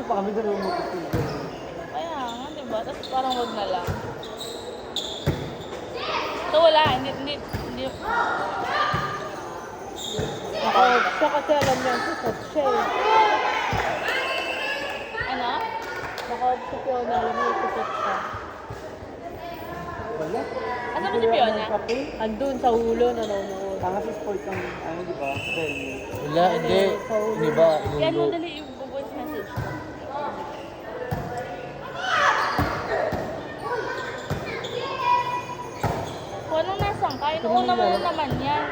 pa kami doon mag-isip. Kaya nga, diba? Tapos parang wag na lang. So wala, hindi. Naka-off siya kasi alam niya susot siya eh. Ano? Naka-off si Fiona, alam niya susot siya. Wala. Asan ba si Fiona? Andun sa ulo, nanonood. Tanga sa sport ang, ano di ba? Venue. Wala, hindi. Hindi ba? Yan mo Inulo. dali yung voice message ko. Kung anong nasan ka, inuuna mo na naman yan.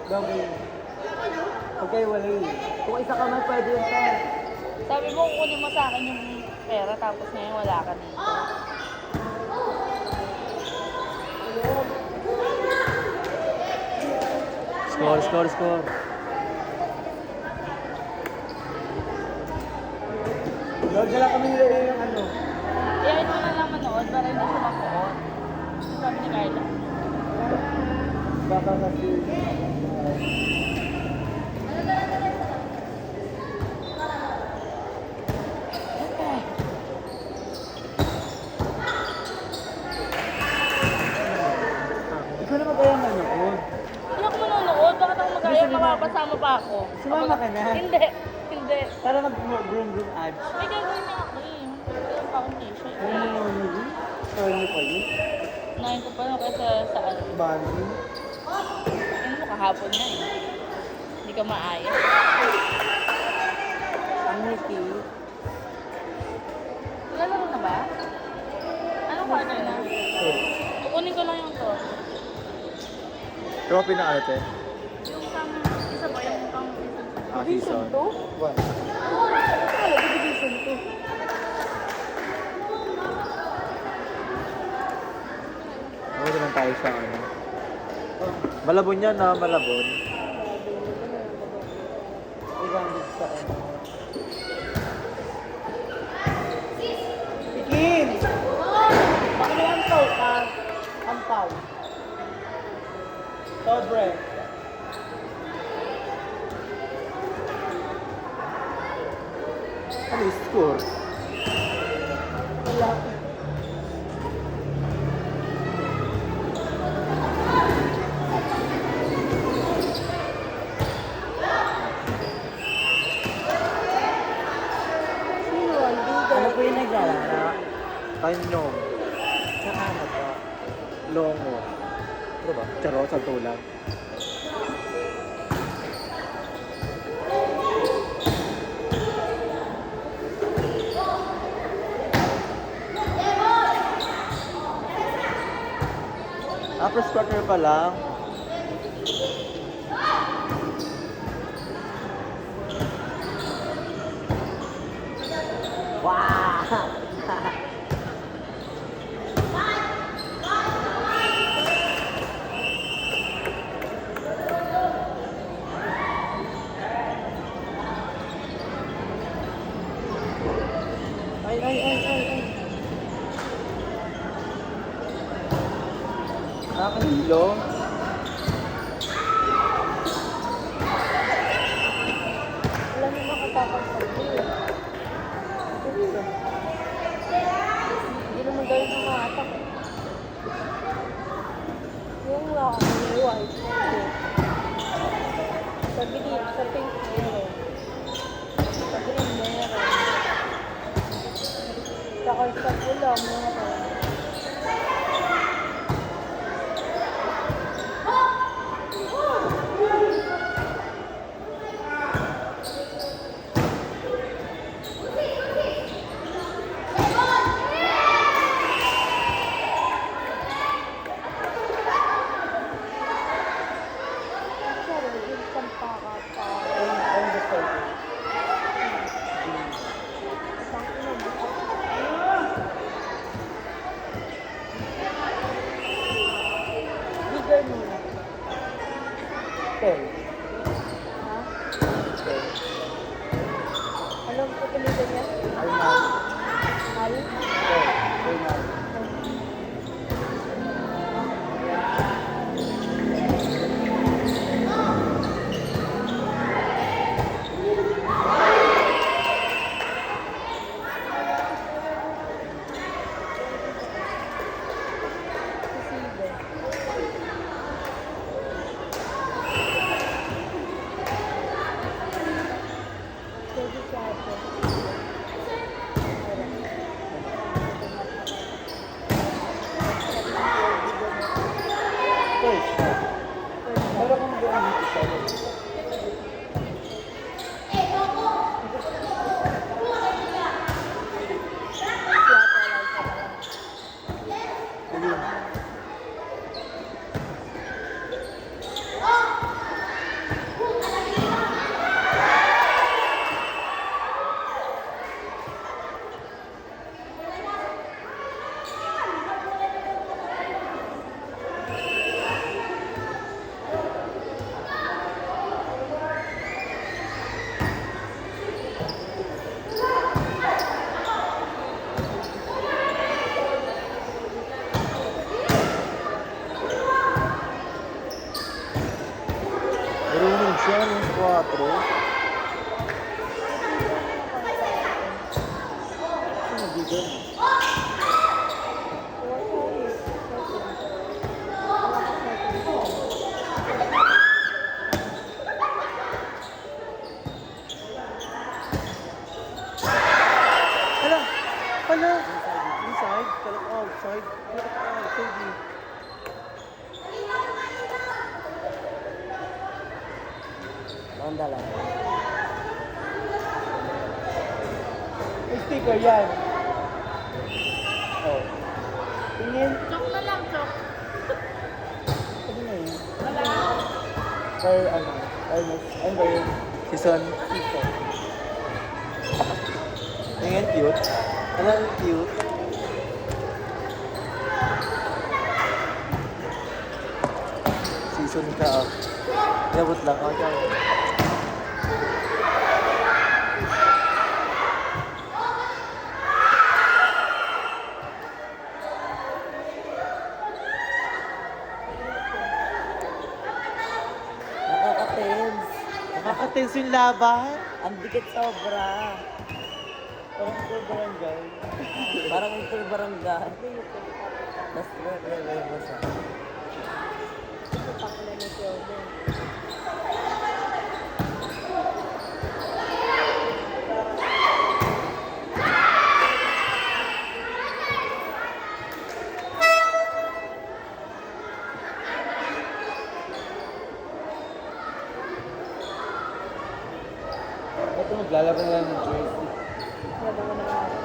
Double. Okay, wala yun. Kung isa ka man, pwede yun ka. Sabi mo, kunin mo sa akin yung pera tapos ngayon wala ka dito. Score. Lord, dala kami nilagay ng ano. Iyain mo na lang manood para hindi siya makuot. Sabi ni Carla. Baka kasi... Ikaw na magaya manood. Hindi ako manonood. Bakit ako magaya? Makapasama pa ako. Sumama ka na. Hindi. Para mag-groom ads. May gagawin na ako eh. Yung foundation. Ano mo yun? Sorry niyo pa yun? Unahin ko pa na kasi sa ano. Bali. Ano mo kahapon na eh. Hindi ka maayos. Ang Mickey. Lalaro na ba? Anong quarter na? Kukunin ko lang yung to. Trophy na ate. Yung pang isa ba? Yung pang Season. What? Division 2. Ano naman tayo sa ano? Malabon yan na, malabon. Igambit sa ano. Pikin! Bakit ang pau ka? Ang pau. Sobre. Ano yung score? Wala. Sino ang Ano leader? po yung naglalaro? Tanyong. Saka ano po? Longo. Ano ba? Charo sa tulang. First quarter pa lang. Wow! Ay. Nakakalilo. Alam mo makatapang sa iyo. Hindi naman gawin ng mga atak. Yung white. Sa green, sa pink meron. Sa green meron. Saka sa pula meron. Bigger muna. Pen. Ha? Anong pagkalitan niya? Arnal. Al? Pen. Arnal. yan, yung 4. Ano, bigyan? Hala! Hala! Inside? Kalak outside? Kalak outside eh. Ronda lang. May sticker yan. Oh. Tingin. Chok na lang, chok. Ano na yun? Wala. Per ano? Ano ba yun? Season. Season. Tingin, cute. Ano, cute. Season ka, oh. Yabot lang, oh, ciao. Nakaka-tense. Nakaka-tense yung laban. Ang dikit sobra. Parang ito barangay. Parang ito barangay. Tapos re-re-re sa. Tupak na ni Fiona. Ito maglalaban lang ng jersey. Wala naman ako.